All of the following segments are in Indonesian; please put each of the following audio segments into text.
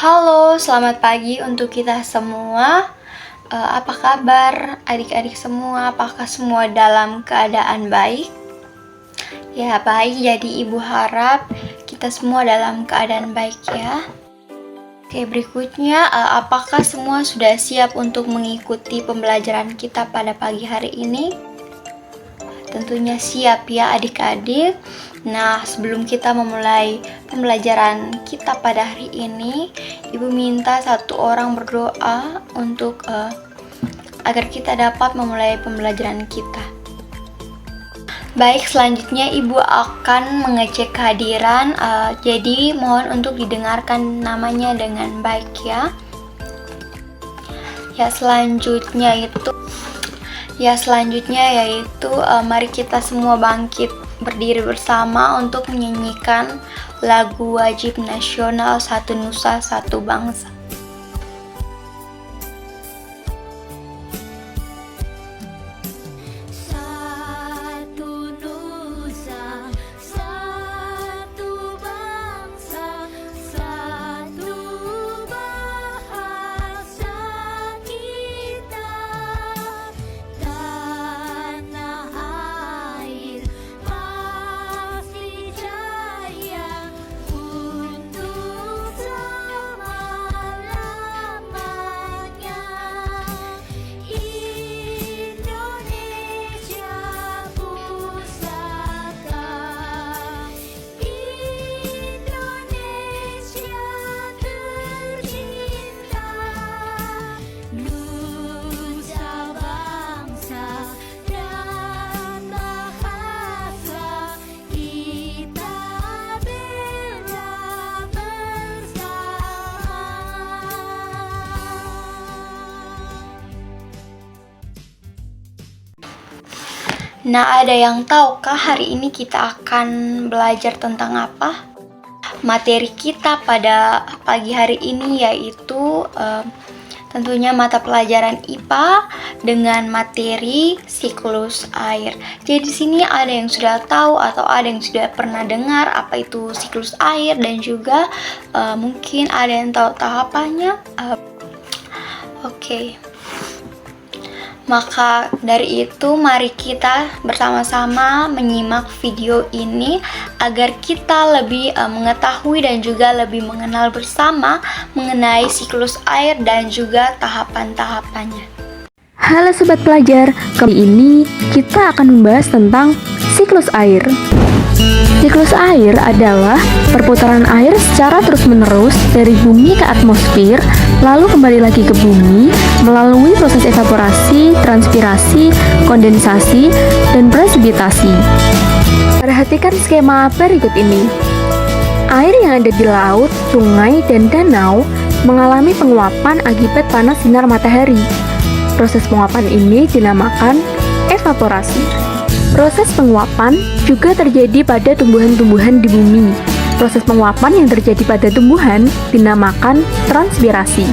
Halo, selamat pagi untuk kita semua. Apa kabar adik-adik semua? Apakah semua dalam keadaan baik? Ya, baik. Jadi ibu harap kita semua dalam keadaan baik ya. Oke, berikutnya apakah semua sudah siap untuk mengikuti pembelajaran kita pada pagi hari ini? Tentunya siap ya adik-adik. Nah, sebelum kita memulai pembelajaran kita pada hari ini, Ibu minta satu orang berdoa untuk agar kita dapat memulai pembelajaran kita. Baik, selanjutnya Ibu akan mengecek kehadiran, jadi mohon untuk didengarkan namanya dengan baik ya. Selanjutnya yaitu mari kita semua bangkit berdiri bersama untuk menyanyikan lagu wajib nasional Satu Nusa Satu Bangsa. Nah, ada yang tahukah hari ini kita akan belajar tentang apa? Materi kita pada pagi hari ini yaitu tentunya mata pelajaran IPA dengan materi siklus air. Jadi di sini ada yang sudah tahu atau ada yang sudah pernah dengar apa itu siklus air, dan juga mungkin ada yang tahu tahapannya. Oke. Maka dari itu mari kita bersama-sama menyimak video ini agar kita lebih mengetahui dan juga lebih mengenal bersama mengenai siklus air dan juga tahapan-tahapannya. Halo Sobat Pelajar, kali ini kita akan membahas tentang siklus air. Siklus air adalah perputaran air secara terus-menerus dari bumi ke atmosfer, lalu kembali lagi ke bumi melalui proses evaporasi, transpirasi, kondensasi, dan presipitasi. Perhatikan skema berikut ini. Air yang ada di laut, sungai, dan danau mengalami penguapan akibat panas sinar matahari. Proses penguapan ini dinamakan evaporasi. Proses penguapan juga terjadi pada tumbuhan-tumbuhan di bumi. Proses penguapan yang terjadi pada tumbuhan dinamakan transpirasi.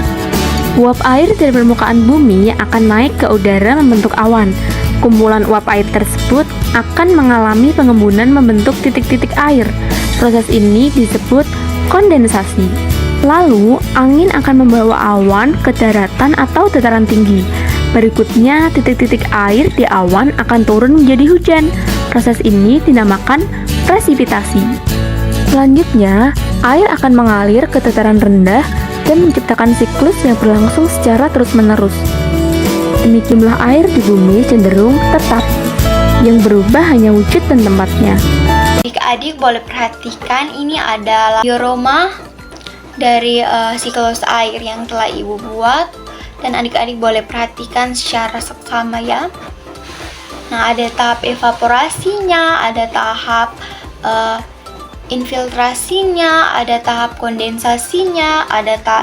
Uap air dari permukaan bumi akan naik ke udara membentuk awan. Kumpulan uap air tersebut akan mengalami pengembunan membentuk titik-titik air. Proses ini disebut kondensasi. Lalu, angin akan membawa awan ke daratan atau dataran tinggi. Berikutnya, titik-titik air di awan akan turun menjadi hujan. Proses ini dinamakan presipitasi. Selanjutnya, air akan mengalir ke dataran rendah dan menciptakan siklus yang berlangsung secara terus-menerus. Demi jumlah air di bumi cenderung tetap, yang berubah hanya wujud dan tempatnya. Adik-adik boleh perhatikan ini adalah diorama dari siklus air yang telah Ibu buat, dan adik-adik boleh perhatikan secara seksama ya. Nah, ada tahap evaporasinya, ada tahap infiltrasinya, ada tahap kondensasinya,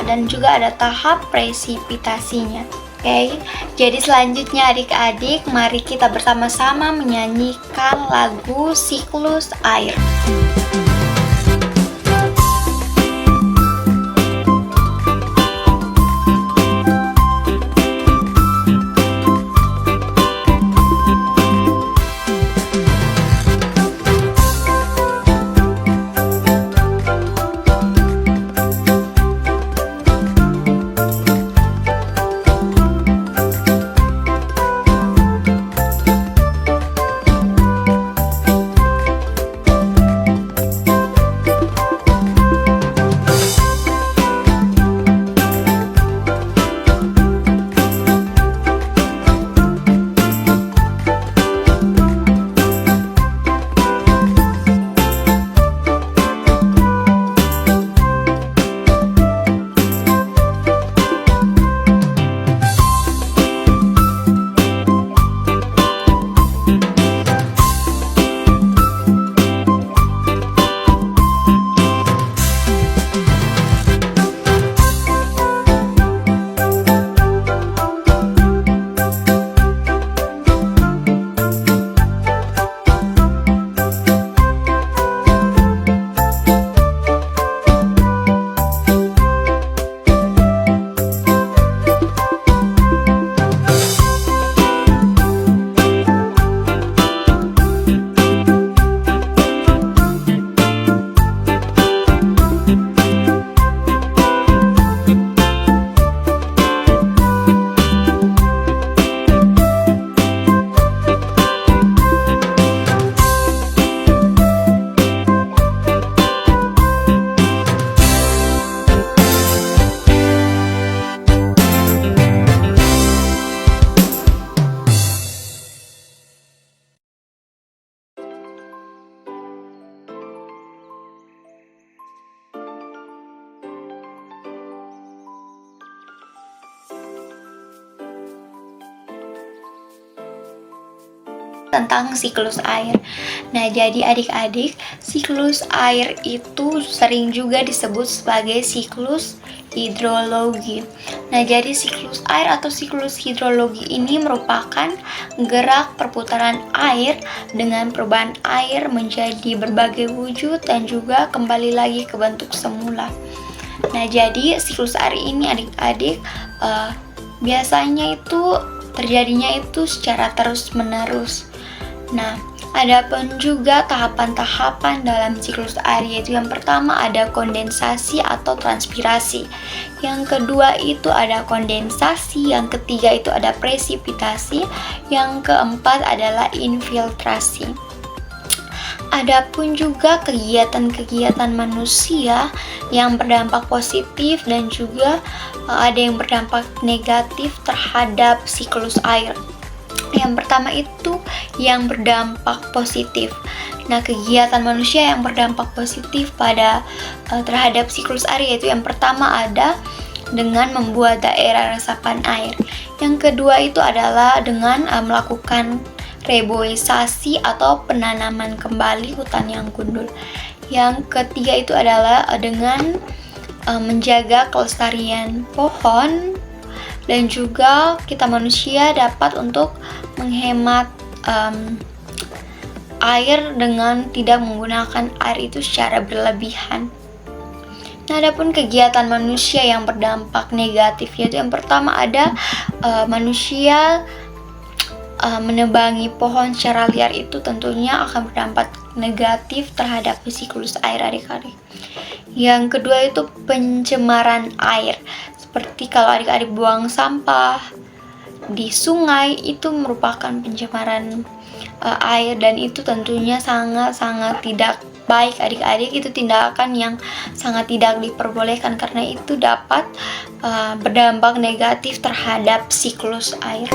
dan juga ada tahap presipitasinya. Oke, jadi selanjutnya adik-adik, mari kita bersama-sama menyanyikan lagu siklus air. tentang siklus air. Nah, jadi adik-adik, siklus air itu sering juga disebut sebagai siklus hidrologi. Nah, jadi siklus air atau siklus hidrologi ini merupakan gerak perputaran air dengan perubahan air menjadi berbagai wujud dan juga kembali lagi ke bentuk semula. Nah, jadi siklus air ini adik-adik biasanya itu terjadinya itu secara terus-menerus. Nah, ada pun juga tahapan-tahapan dalam siklus air, yaitu yang pertama ada kondensasi atau transpirasi. Yang kedua itu ada kondensasi, yang ketiga itu ada presipitasi, yang keempat adalah infiltrasi. Adapun juga kegiatan-kegiatan manusia yang berdampak positif dan juga ada yang berdampak negatif terhadap siklus air. Yang pertama itu yang berdampak positif. Nah, kegiatan manusia yang berdampak positif pada terhadap siklus air yaitu yang pertama ada dengan membuat daerah resapan air. Yang kedua itu adalah dengan melakukan reboisasi atau penanaman kembali hutan yang gundul. Yang ketiga itu adalah dengan menjaga kelestarian pohon, dan juga kita manusia dapat untuk menghemat air dengan tidak menggunakan air itu secara berlebihan. Nah, adapun kegiatan manusia yang berdampak negatif yaitu yang pertama ada manusia menebangi pohon secara liar, itu tentunya akan berdampak negatif terhadap siklus air adik-adik. Yang kedua itu pencemaran air. Seperti kalau adik-adik buang sampah di sungai, itu merupakan pencemaran air dan itu tentunya sangat-sangat tidak baik adik-adik. Itu tindakan yang sangat tidak diperbolehkan karena itu dapat berdampak negatif terhadap siklus air.